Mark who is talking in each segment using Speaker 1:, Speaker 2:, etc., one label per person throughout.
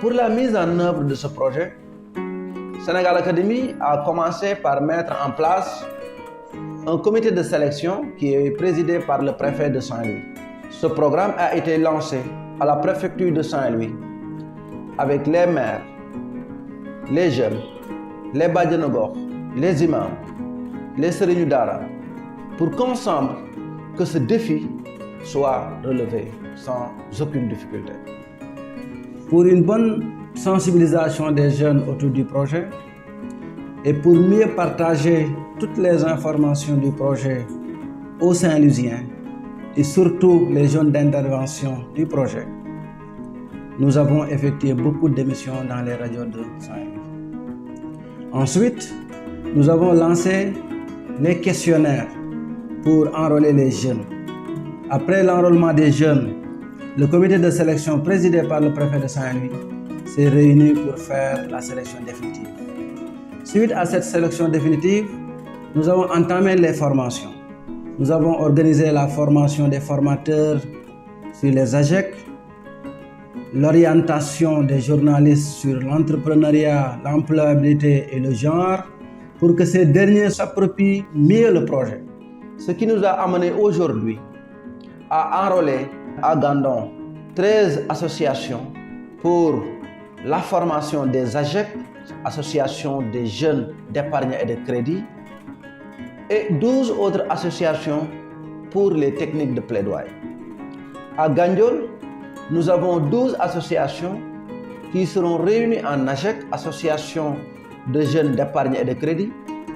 Speaker 1: Pour la mise en œuvre de ce projet, Sénégal Academy a commencé par mettre en place un comité de sélection qui est présidé par le préfet de Saint-Louis. Ce programme a été lancé à la préfecture de Saint-Louis avec les maires, les jeunes, les bajenu gox, les imams, les serigne dara, pour qu'ensemble que ce défi soit relevé sans aucune difficulté.
Speaker 2: Pour une bonne sensibilisation des jeunes autour du projet et pour mieux partager toutes les informations du projet aux Saint-Louisiens et surtout les zones d'intervention du projet, nous avons effectué beaucoup d'émissions dans les radios de Saint-Louis. Ensuite, nous avons lancé les questionnaires pour enrôler les jeunes. Après l'enrôlement des jeunes, le comité de sélection présidé par le préfet de Saint-Louis s'est réuni pour faire la sélection définitive. Suite à cette sélection définitive, nous avons entamé les formations. Nous avons organisé la formation des formateurs sur les AGEC, l'orientation des journalistes sur l'entrepreneuriat, l'employabilité et le genre pour que ces derniers s'approprient mieux le projet.
Speaker 1: Ce qui nous a amené aujourd'hui à enrôler à Gandon 13 associations pour la formation des AGEC, Association des jeunes d'épargne et de crédit, et 12 autres associations pour les techniques de plaidoyer. À Gandiol, nous avons 12 associations qui seront réunies en AGEC, Association de jeunes d'épargne et de crédit,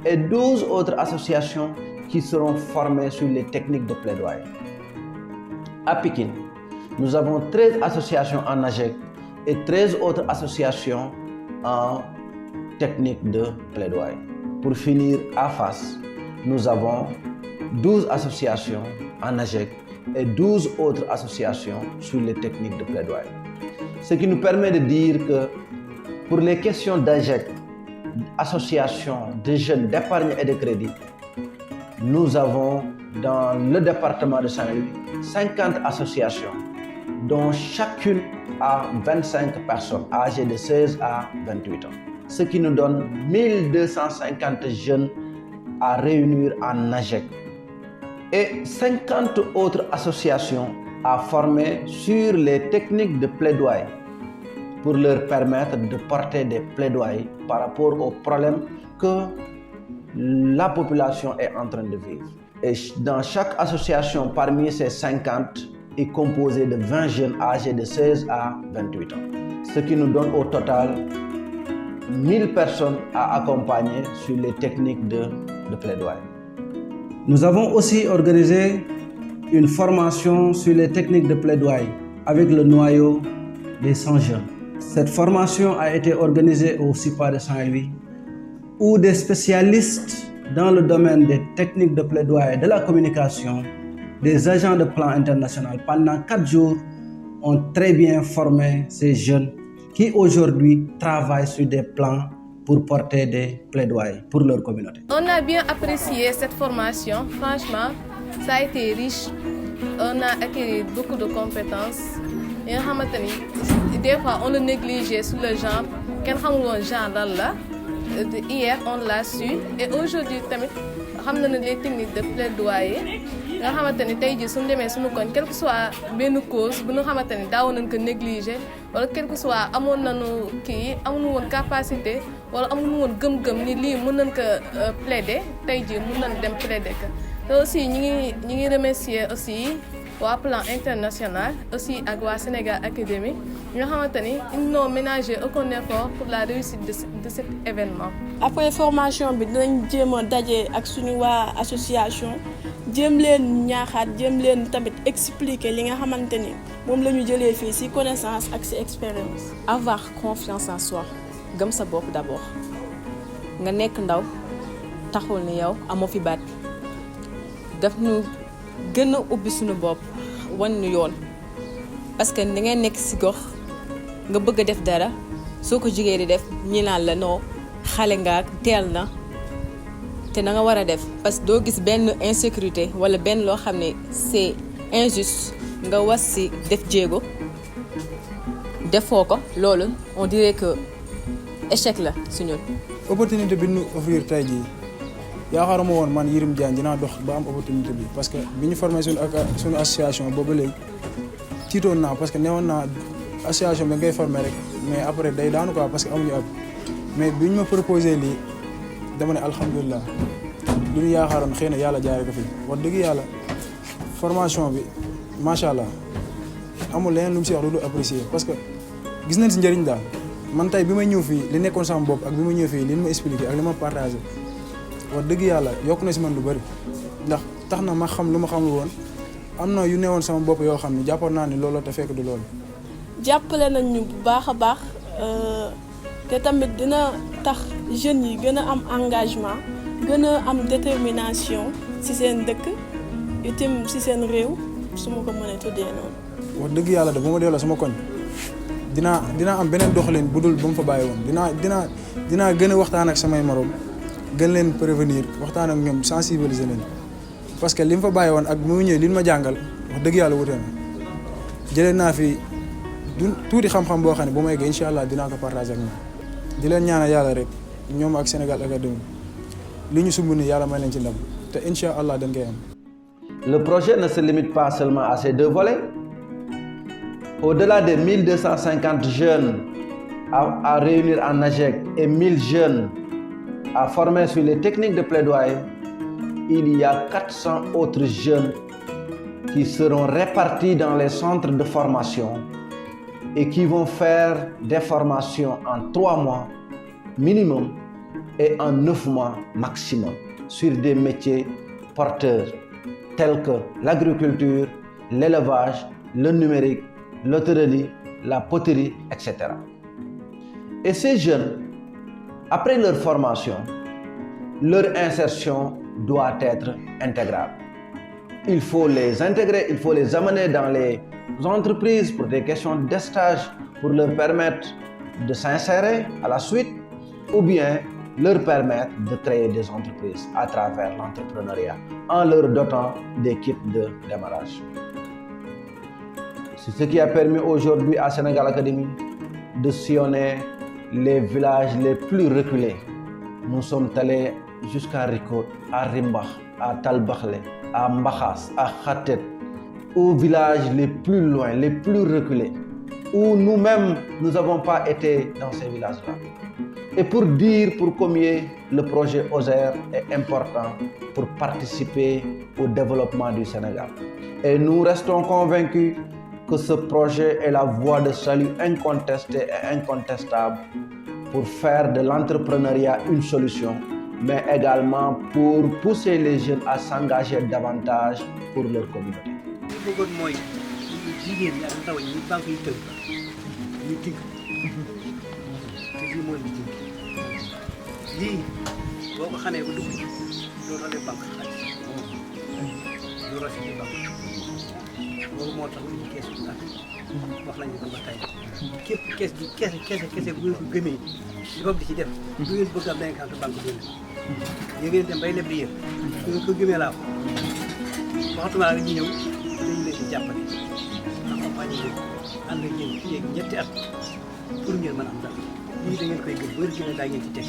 Speaker 1: et 12 autres associations qui seront formées sur les techniques de plaidoyer. À Pikine, nous avons 13 associations en AGEC et 13 autres associations en technique de plaidoyer. Pour finir, à Fass, nous avons 12 associations en AGEC et 12 autres associations sur les techniques de plaidoyer. Ce qui nous permet de dire que pour les questions d'AGEC, association de jeunes d'épargne et de crédit, nous avons dans le département de Saint-Louis 50 associations dont chacune a 25 personnes âgées de 16 à 28 ans. Ce qui nous donne 1250 jeunes à réunir en AGEC et 50 autres associations à former sur les techniques de plaidoyer pour leur permettre de porter des plaidoyers par rapport aux problèmes que la population est en train de vivre. Et dans chaque association, parmi ces 50, est composée de 20 jeunes âgés de 16 à 28 ans. Ce qui nous donne au total 1000 personnes à accompagner sur les techniques de plaidoyer.
Speaker 2: Nous avons aussi organisé une formation sur les techniques de plaidoyer avec le noyau des 100 jeunes. Cette formation a été organisée au CIPA de Saint-Louis où des spécialistes dans le domaine des techniques de plaidoyer et de la communication, des agents de plan international pendant 4 jours ont très bien formé ces jeunes qui aujourd'hui travaillent sur des plans pour porter des plaidoyers pour leur communauté.
Speaker 3: On a bien apprécié cette formation, franchement, ça a été riche, on a acquis beaucoup de compétences. Et des fois on le négligeait sous le genre, kenn xamul woon genre lan la. Hier on l'a su et aujourd'hui tamit xam na les techniques de plaidoyer nga xamante ni tey jii suñu demee suñu koñ quel que soit benn cause bu ñu xamante ni daawoon nañ ko négliger wala quel que soit amoon nañu kii amuñu woon capacité wala amuñu woon gëm-gëm ni lii mën nañ ko plaider tey jii mën nañ dem plaider ko te aussi ñi ngi remercier aussi waa plan international aussi ak waa Sénégal Academy nga xamante ni ils n'ont ménagé aucun effort pour la réussite de cet événement.
Speaker 4: Après formation bi dinañ jéem a daje ak suñu waa association jéem leen ñaaxaat jéem leen tamit expliquer li nga xamante ni moom la ñu jëlee fii ci connaissance ak ci expérience.
Speaker 5: Avoir confiance en soi gëm sa bopp d'abord nga nekk ndaw taxul ni yow amoo fi baat daf ñu gën a ubbi suñu bopp wan ñu yoon parce que da ngay nekk ci gox nga bëgg a def dara soo ko jugee di def ñi naan la non xale nga teel na te na nga war a def parce que doo gis benn insécurité wala benn loo xam ne c'est injuste nga was ci def defoo ko loolu on dirait que échec la si ñun.
Speaker 6: opportunité bi ñu offrir tey jii yaakaaruma woon man Yirim Diagne dinaa dox ba am opportunité bi parce que bi ñu formé suñu association boobu léegi tiitoon naa parce que newoon naa association bi ngay formé rek mais après day daanu quoi parce que amuñu ab mais bi ñu ma proposé lii dama ne alhamdulilah lu ñu yaakaaroon xëy na yàlla jaaree ko fi wax dëgg yàlla formation bi macha allah amul leneen lu mu si wax lu dul apprécier parce que gis nañ si njëriñ daal man tey bi may ñëw fii li nekkoon sama bopp ak bi ma ñëw fii li ma expliqué ak li ma partagé wax dëgg yàlla yokk na si man lu bëri ndax tax na ma xam lu ma xamul woon am na yu newoon sama bopp yoo xam ne jàppoon naa ni loolu te fekk du loolu.
Speaker 4: jàppale nañ ñu bu baax a baax te tamit dina tax jeunes yi gën a am engagement gën a am détermination ci seen dëkk itam ci seen réew su ma ko mënee tuddee noonu.
Speaker 6: wax dëgg yàlla de bu ma delloo sama koñ dinaa am beneen doxalin bu dul ba mu fa bàyyi woon dinaa gën a waxtaan ak samay morom gën leen prévenir waxtaan ak ñoom sensibiliser leen parce que li mu fa bàyyi woon ak bu mu ñëwee li ma jàngal wax dëgg yàlla wute na jëlee naa fi tuuti xam-xam boo xam ne bu ma eggee incha allah dinaa ko partager ak ñoom di leen ñaanal yàlla rek ñoom ak Sénégal Academy li ñu sumb ni yàlla may leen ci ndam te incha allah dañ koy am.
Speaker 1: Le projet ne se limite pas seulement à ces 2 volets. Au-delà des 1250 jeunes à réunir en AGEC et 1000 jeunes à former sur les techniques de plaidoyer, il y a 400 autres jeunes qui seront répartis dans les centres de formation et qui vont faire des formations en 3 mois minimum et en 9 mois maximum sur des métiers porteurs tels que l'agriculture, l'élevage, le numérique, l'hôtellerie, la poterie, etc. Et ces jeunes, après leur formation, leur insertion doit être intégrale. Il faut les intégrer, il faut les amener dans les entreprises pour des questions de stage, pour leur permettre de s'insérer à la suite, ou bien leur permettre de créer des entreprises à travers l'entrepreneuriat en leur dotant des kits de démarrage. C'est ce qui a permis aujourd'hui à Sénégal Academy de sillonner les villages les plus reculés. Nous sommes allés jusqu'à Riko, à Rimbach, à Talbakhle, à Mbakhas, à Khatet, aux villages les plus loin, les plus reculés, où nous-mêmes, nous n'avons pas été dans ces villages-là. Et pour dire pour combien le projet OSER est important pour participer au développement du Sénégal. Et nous restons convaincus que ce projet est la voie de salut incontestée et incontestable pour faire de l'entrepreneuriat une solution, mais également pour pousser les jeunes à s'engager davantage pour leur communauté.
Speaker 7: lii boo ko xamee ba dugg ci doo doole banque xaalis doo rosi ci banque loolu moo tax ñu kees bu tàkk wax nañu ko ba tey képp kees bi kese bu ngeen ko gëmee di bopp di ci def du ngeen bëgg am benn compte banque doon yi ngeen dem bay leb di yéen su ngeen ko gëmee laa waxatuma la ñu ñëw dañu leen di jàppale accompagner leen ànd ak yéen fii ak ñetti at pour ngeen mën a am dara lii da ngeen koy gëm bari gi ne daa ngeen ci teg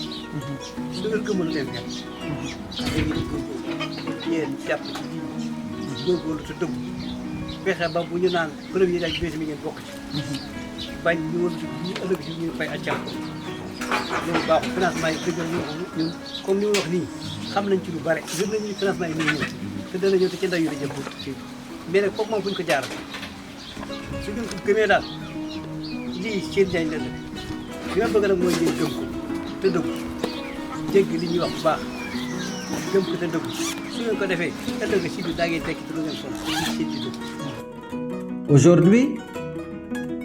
Speaker 7: su ngeen gëmul leen fekk da ngeen di góorgóorlu yéen jàpp ci lii góorgóorlu te dëgg fexe ba bu ñu naan premier ak deuxième ngeen bokk ci bañ ñu woon ci ñu ëllëg si ñu fay accam loolu baaxul financement yi dëggal ñun comme ni ma wax nii xam nañ ci lu bare gën nañu financement yi ñëw te dana ñëw te ci ndaw yu la jëm ci mais nag foofu moom fu ñu ko jaaral su ngeen ko gëmee daal lii seen jaay la li ma bëgg nag mooy ngeen gëm ko te dëgg jégg li ñuy wax bu baax gëm ko te dëgg su ngeen ko defee te dëgg si biir daa ngeen tekki te du ngeen sonn si di dëgg.
Speaker 2: Aujourd'hui,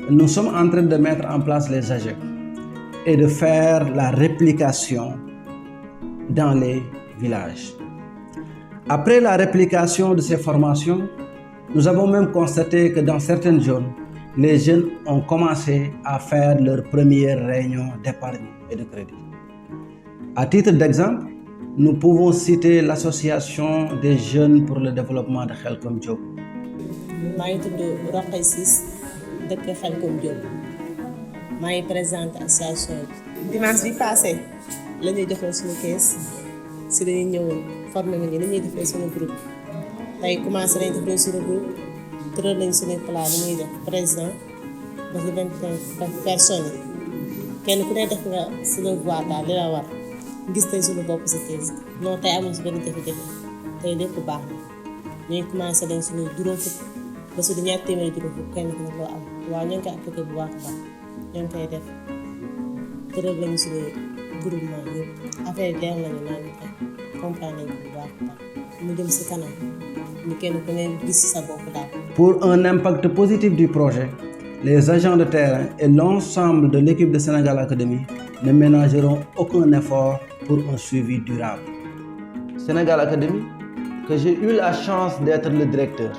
Speaker 2: nous sommes en train de mettre en place les AGEC et de faire la réplication dans les villages. Après la réplication de ces formations, nous avons même constaté que dans certaines zones, les jeunes ont commencé à faire leur première réunion d'épargne et de crédit. À titre d'exemple, nous pouvons citer l'association des jeunes pour le développement de Khelcom Diop.
Speaker 8: maa ngi tudd Roqay Ciss dëkk Khelcom Diop maa ngi présenté association bi. dimanche bi passé la ñuy joxoon suñu kees si dañuy ñëwoon formé nañu ni ñuy defee suñu groupe tey commencé nañ defee suñu groupe tëral nañ suñu plan bi ñuy def président ba ci 25 personnes yi kenn ku ne def nga suñu voix daal li la war gis nañ suñu bopp si kees non tey amul si benn jafe-jafe tey lépp baax na ñuy commencé nañ suñu juróom fukk ba suñu ñaar téeméeri juróom fukk kenn ku ne loo am waaw ñoo ngi koy appliqué bu baax a baax ñoo ngi koy def tëral nañu suñu groupement yëpp affaire yi leer nañu naa ngi koy comprendre nañu bu baax a baax mu jëm si kanam ñu kenn ku ne gis sa bopp daal.
Speaker 2: Pour un impact positif du projet, les agents de terrain et l'ensemble de l'équipe de Sénégal Academy ne ménageront aucun effort pour un suivi durable.
Speaker 1: Sénégal Academy, que j'ai eu la chance d'être le directeur,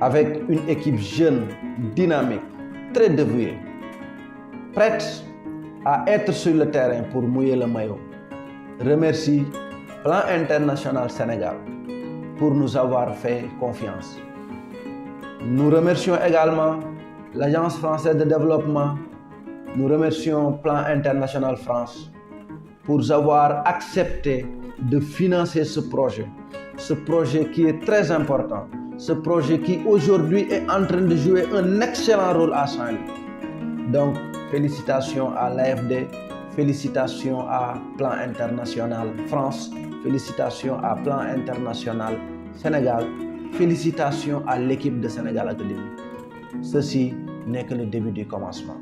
Speaker 1: avec une équipe jeune, dynamique, très dévouée, prête à être sur le terrain pour mouiller le maillot, remercie Plan International Sénégal pour nous avoir fait confiance. Nous remercions également l'Agence française de développement, nous remercions Plan International France pour avoir accepté de financer ce projet qui est très important, ce projet qui aujourd'hui est en train de jouer un excellent rôle à Saint-Louis. Donc, félicitations à l'AFD, félicitations à Plan International France, félicitations à Plan International Sénégal, félicitations à l'équipe de Sénégal Academy. Ceci n'est que le début du commencement.